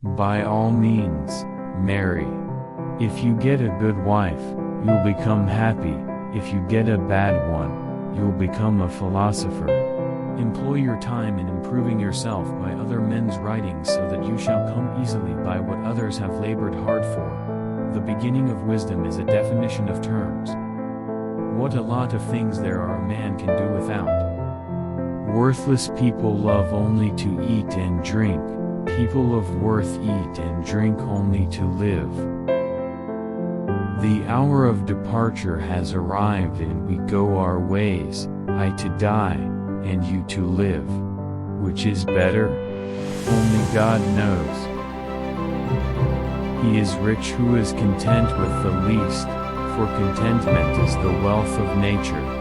By all means, marry. If you get a good wife, you'll become happy. If you get a bad one, you'll become a philosopher. Employ your time in improving yourself by other men's writings so that you shall come easily by what others have labored hard for. The beginning of wisdom is a definition of terms. What a lot of things there are a man can do without. Worthless people love only to eat and drink. People of worth eat and drink only to live. The hour of departure has arrived and we go our ways, I to die, and you to live. Which is better? Only God knows. He is rich who is content with the least, for contentment is the wealth of nature.